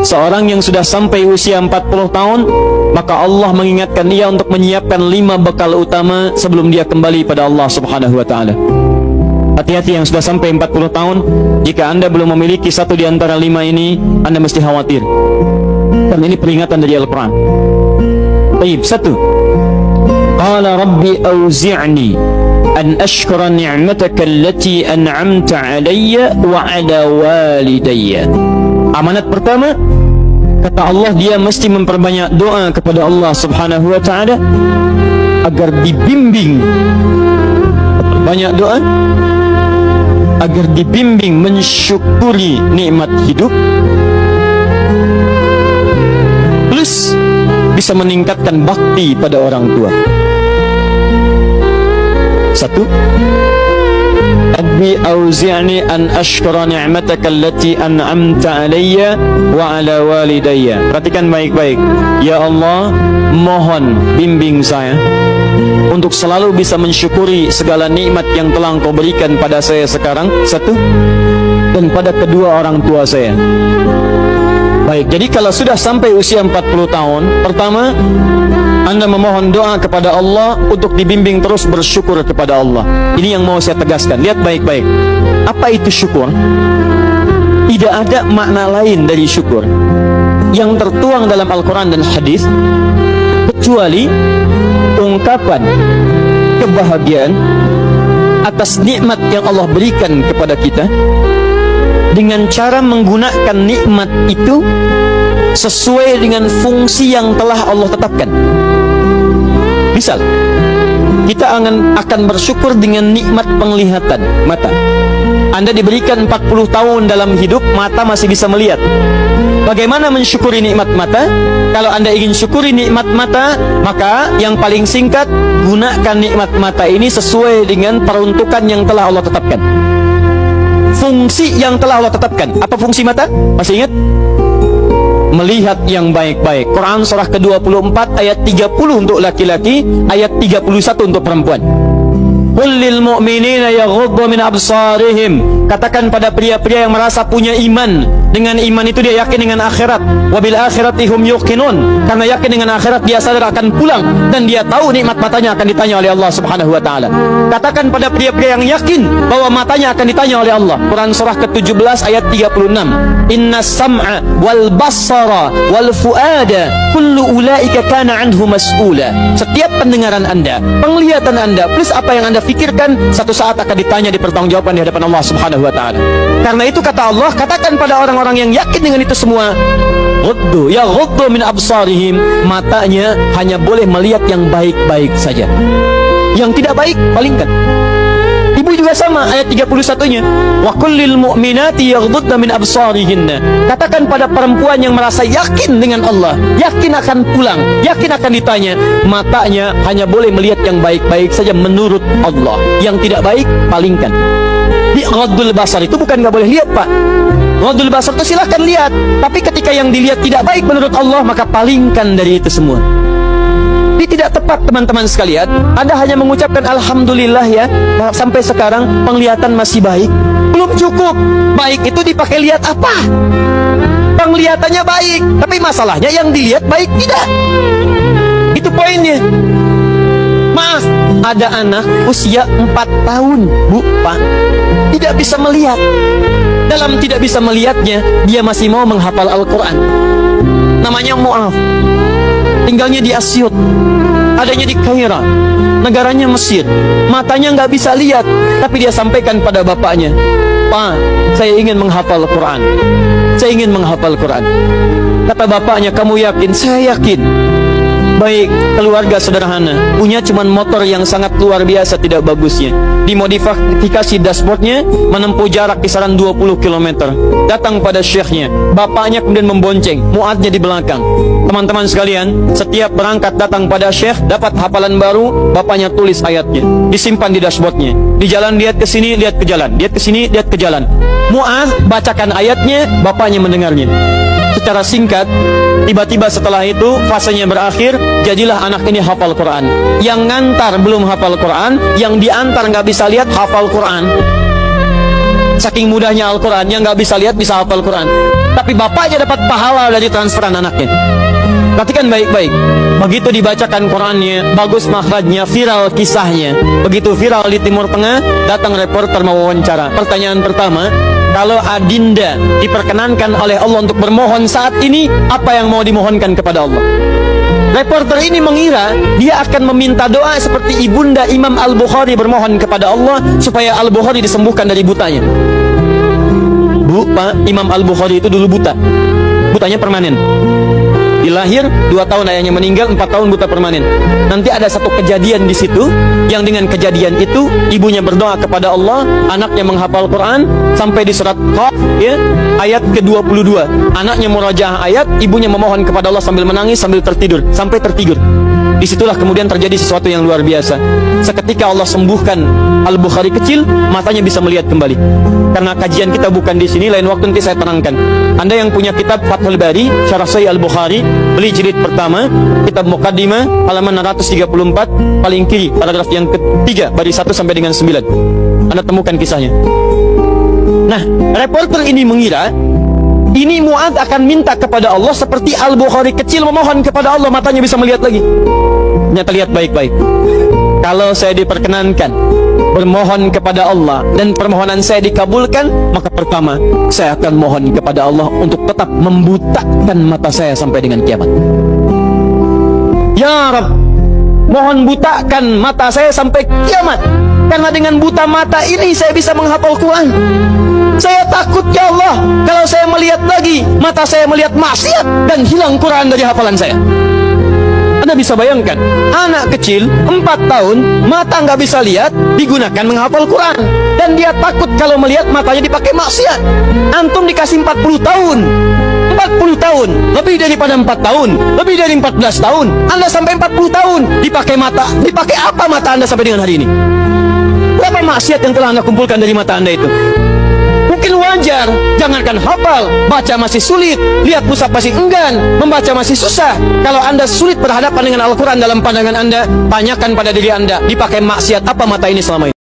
seorang yang sudah sampai usia 40 tahun, maka Allah mengingatkan dia untuk menyiapkan 5 bekal utama sebelum dia kembali pada Allah Subhanahu wa ta'ala. Hati-hati yang sudah sampai 40 tahun, jika anda belum memiliki satu di antara 5 ini, anda mesti khawatir. Dan ini peringatan dari Al-Quran. Baik, 1. Qala rabbi awzi'ni an ashkura ni'mataka allati an'amta alayya wa ala walidayya. Amanat pertama, kata Allah, dia mesti memperbanyak doa kepada Allah Subhanahu wa ta'ala agar dibimbing. Banyak doa agar dibimbing mensyukuri nikmat hidup, plus bisa meningkatkan bakti pada orang tua. 1. Rabbi auzi'ni an ashkura ni'mataka allati an'amta alayya wa ala walidayya. Perhatikan baik-baik. Ya Allah, mohon bimbing saya untuk selalu bisa mensyukuri segala nikmat yang telah Engkau berikan pada saya sekarang, 1, dan pada kedua orang tua saya. Baik, jadi kalau sudah sampai usia 40 tahun, pertama, anda memohon doa kepada Allah untuk dibimbing terus bersyukur kepada Allah. Ini yang mau saya tegaskan. Lihat baik-baik. Apa itu syukur? Tidak ada makna lain dari syukur yang tertuang dalam Al-Quran dan hadis kecuali ungkapan kebahagiaan atas nikmat yang Allah berikan kepada kita dengan cara menggunakan nikmat itu sesuai dengan fungsi yang telah Allah tetapkan. Misal, kita akan bersyukur dengan nikmat penglihatan mata. Anda diberikan 40 tahun dalam hidup, mata masih bisa melihat. Bagaimana mensyukuri nikmat mata? Kalau Anda ingin syukuri nikmat mata, maka yang paling singkat, gunakan nikmat mata ini sesuai dengan peruntukan yang telah Allah tetapkan. Fungsi yang telah Allah tetapkan. Apa fungsi mata? Masih ingat? Melihat yang baik-baik. Quran surah ke-24 ayat 30 untuk laki-laki, ayat 31 untuk perempuan. Qul lil mu'minina yaghuddu min absarihim. Katakan pada pria-pria yang merasa punya iman. Dengan iman itu dia yakin dengan akhirat. Wabil akhirati hum yuqinun. Karena yakin dengan akhirat dia sadar akan pulang dan dia tahu nikmat matanya akan ditanya oleh Allah Subhanahu wa taala. Katakan pada pria-pria yang yakin bahwa matanya akan ditanya oleh Allah. Quran surah ke-17 ayat 36. Innas sam'a wal basara wal fuada kullu ulaika kana anhu mas'ula. Setiap pendengaran Anda, penglihatan Anda plus apa yang Anda fikirkan satu saat akan ditanya, dipertanggungjawabkan di hadapan Allah Subhanahu wa taala. Karena itu kata Allah, katakan pada orang-orang yang yakin dengan itu semua, ghuddu min absarihim, matanya hanya boleh melihat yang baik-baik saja. Yang tidak baik palingkan. Ibu juga sama, ayat 31-nya. Wa kullil mu'minati yaghdudna min absarihinna. Katakan pada perempuan yang merasa yakin dengan Allah, yakin akan pulang, yakin akan ditanya, matanya hanya boleh melihat yang baik-baik saja menurut Allah. Yang tidak baik palingkan. Di ghaddul basar itu bukan nggak boleh lihat, Pak. Ghaddul basar itu silahkan lihat, tapi ketika yang dilihat tidak baik menurut Allah, maka palingkan dari itu semua. Ini tidak tepat, teman-teman sekalian. Anda hanya mengucapkan alhamdulillah ya, sampai sekarang penglihatan masih baik. Belum cukup. Baik itu dipakai lihat apa? Penglihatannya baik, tapi masalahnya yang dilihat baik tidak. Itu poinnya. Maaf, ada anak usia 4 tahun, Bu, Pak, tidak bisa melihat. Dalam tidak bisa melihatnya, dia masih mau menghafal Al-Quran. Namanya Mu'af. Tinggalnya di Asyut, adanya di Kaira, negaranya Mesir. Matanya nggak bisa lihat, tapi dia sampaikan pada bapaknya, Pak, saya ingin menghafal Quran. Saya ingin menghafal Quran. Kata bapaknya, kamu yakin? Saya yakin. Baik, keluarga sederhana, punya cuman motor yang sangat luar biasa tidak bagusnya. Dimodifikasi dashboardnya, menempuh jarak kisaran 20 km. Datang pada syekhnya, bapaknya kemudian membonceng, muadnya di belakang. Teman-teman sekalian, setiap berangkat datang pada syekh, dapat hafalan baru, bapaknya tulis ayatnya, disimpan di dashboardnya. Di jalan lihat ke sini, lihat ke jalan, lihat ke sini, lihat ke jalan. Muad bacakan ayatnya, bapaknya mendengarnya. Secara singkat, tiba-tiba setelah itu fasenya berakhir, jadilah anak ini hafal Quran. Yang ngantar belum hafal Quran, yang diantar nggak bisa lihat hafal Quran. Saking mudahnya Al-Quran, yang nggak bisa lihat bisa hafal Quran. tapi bapaknya dapat pahala dari transferan anaknya. Perhatikan baik-baik. Begitu dibacakan Qurannya, bagus makhrajnya, viral kisahnya. Begitu viral di Timur Tengah, datang reporter mau wawancara. Pertanyaan pertama, kalau Adinda diperkenankan oleh Allah untuk bermohon saat ini, apa yang mau dimohonkan kepada Allah? Reporter ini mengira dia akan meminta doa seperti ibunda Imam Al-Bukhari bermohon kepada Allah supaya Al-Bukhari disembuhkan dari butanya. Bu, Pak, Imam Al-Bukhari itu dulu buta. Butanya permanen. Dilahir 2 tahun ayahnya meninggal, 4 tahun buta permanen. Nanti ada satu kejadian di situ yang dengan kejadian itu ibunya berdoa kepada Allah, anaknya menghafal Quran sampai di surat Qaf ya, ayat ke-22. Anaknya murajaah ayat, ibunya memohon kepada Allah sambil menangis sambil tertidur sampai tertidur. Disitulah kemudian terjadi sesuatu yang luar biasa. Seketika Allah sembuhkan Al-Bukhari kecil, matanya bisa melihat kembali. Karena kajian kita bukan di sini, lain waktu nanti saya terangkan. Anda yang punya kitab Fathul Bari, Syarah Sahih Al-Bukhari, beli jilid pertama, kitab Muqaddimah, halaman 634, paling kiri, paragraf yang ketiga, baris 1 sampai dengan 9. Anda temukan kisahnya. Nah, reporter ini mengira ini Mu'adz akan minta kepada Allah seperti Al-Bukhari kecil memohon kepada Allah, matanya bisa melihat lagi. Ternyata lihat baik-baik. Kalau saya diperkenankan bermohon kepada Allah dan permohonan saya dikabulkan, maka pertama saya akan mohon kepada Allah untuk tetap membutakan mata saya sampai dengan kiamat. Ya Rabb, mohon butakan mata saya sampai kiamat, karena dengan buta mata ini saya bisa menghafal Quran. Saya takut ya Allah, kalau saya melihat lagi, mata saya melihat maksiat dan hilang Quran dari hafalan saya. Anda bisa bayangkan, anak kecil 4 tahun, mata nggak bisa lihat, digunakan menghafal Quran. Dan dia takut kalau melihat matanya dipakai maksiat. Antum dikasih 40 tahun, 40 tahun, lebih daripada 4 tahun, lebih dari 14 tahun, Anda sampai 40 tahun, dipakai mata, dipakai apa mata Anda sampai dengan hari ini? Berapa maksiat yang telah Anda kumpulkan dari mata Anda itu? Mungkin wajar, jangankan hafal, baca masih sulit, lihat mushaf masih enggan, membaca masih susah. Kalau Anda sulit berhadapan dengan Al-Quran dalam pandangan Anda, tanyakan pada diri Anda, dipakai maksiat apa mata ini selama ini?